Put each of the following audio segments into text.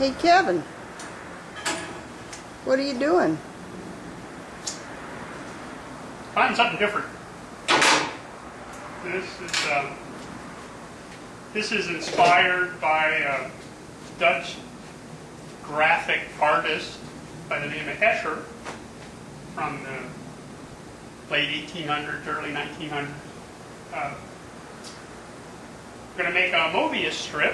Hey Kevin, what are you doing? Find something different. This is inspired by a Dutch graphic artist by the name of Escher from the late 1800s, early 1900s. We're going to make a Mobius strip,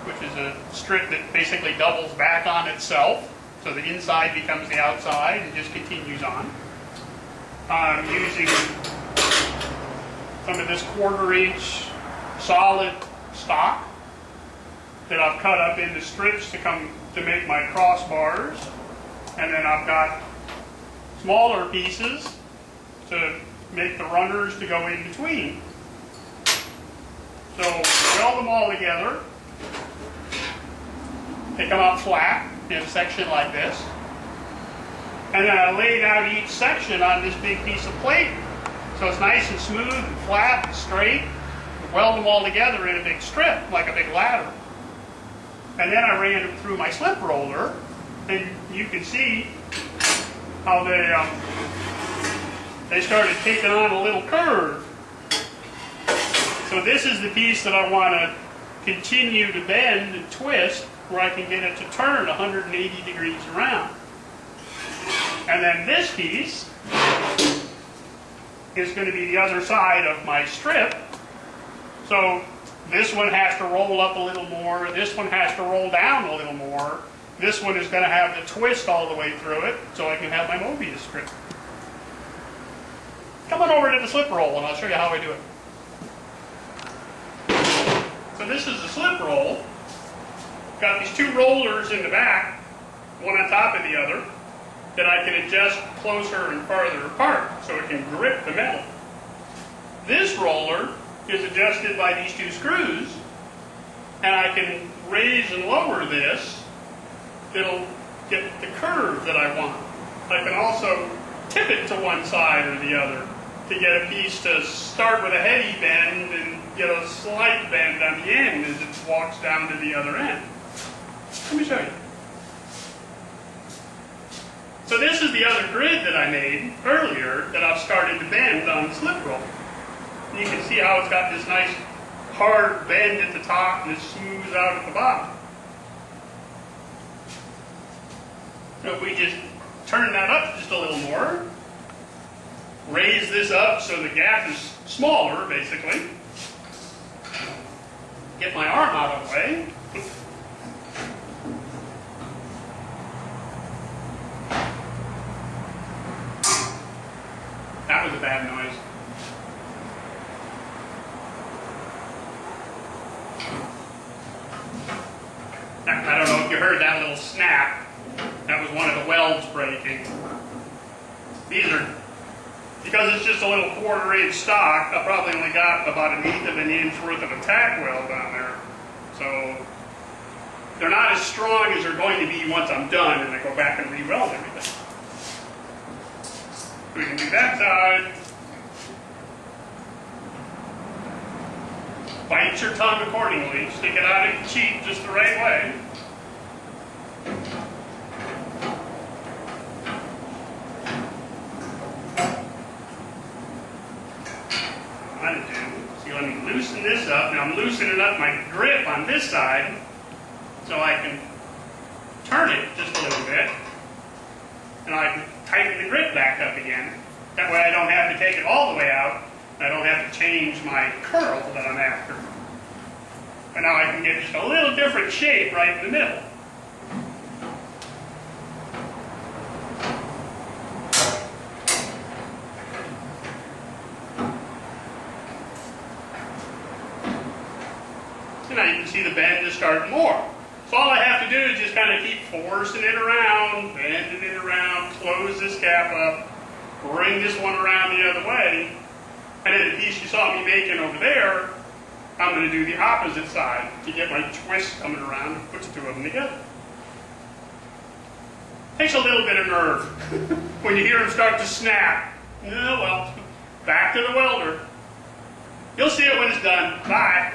which is a strip that basically doubles back on itself, so the inside becomes the outside and just continues on. I'm using some of this 1/4-inch solid stock that I've cut up into strips to make my crossbars, and then I've got smaller pieces to make the runners to go in between. So weld them all together. They come out flat in a section like this. And then I laid out each section on this big piece of plate. So it's nice and smooth and flat and straight. Weld them all together in a big strip, like a big ladder. And then I ran them through my slip roller, and you can see how they started taking on a little curve. So this is the piece that I want to continue to bend and twist where I can get it to turn 180 degrees around. And then this piece is going to be the other side of my strip. So this one has to roll up a little more, this one has to roll down a little more, this one is going to have the twist all the way through it so I can have my Mobius strip. Come on over to the slip roll and I'll show you how I do it. So this is the slip roll. Got these two rollers in the back, one on top of the other, that I can adjust closer and farther apart so it can grip the metal. This roller is adjusted by these two screws, and I can raise and lower this. It'll get the curve that I want. I can also tip it to one side or the other to get a piece to start with a heavy bend and get a slight bend on the end as it walks down to the other end. Let me show you. So this is the other grid that I made earlier that I've started to bend on the slip roll. And you can see how it's got this nice hard bend at the top and it smooths out at the bottom. So if we just turn that up just a little more, raise this up so the gap is smaller, basically. Get my arm out of the way. That was a bad noise. I don't know if you heard that little snap. That was one of the welds breaking. These are, because it's just a little 1/4-inch stock, I probably only got about 1/8 of an inch worth of a tack weld on there. So they're not as strong as they're going to be once I'm done and I go back and re-weld everything. We can do that side. Bite your tongue accordingly. Stick it out at your cheek just the right way. See, let me loosen this up. Now I'm loosening up my grip on this side so I can turn it just a little bit. And I can tighten the grip back up again. That way I don't have to take it all the way out. I don't have to change my curl that I'm after. And now I can get just a little different shape right in the middle. So now you can see the bend is starting more. So all I have to do is just kind of keep forcing it around, bending it around, close this cap up, bring this one around the other way, and then the piece you saw me making over there, I'm going to do the opposite side to get my twist coming around and put the two of them together. Takes a little bit of nerve when you hear them start to snap. Oh well, back to the welder. You'll see it when it's done. Bye.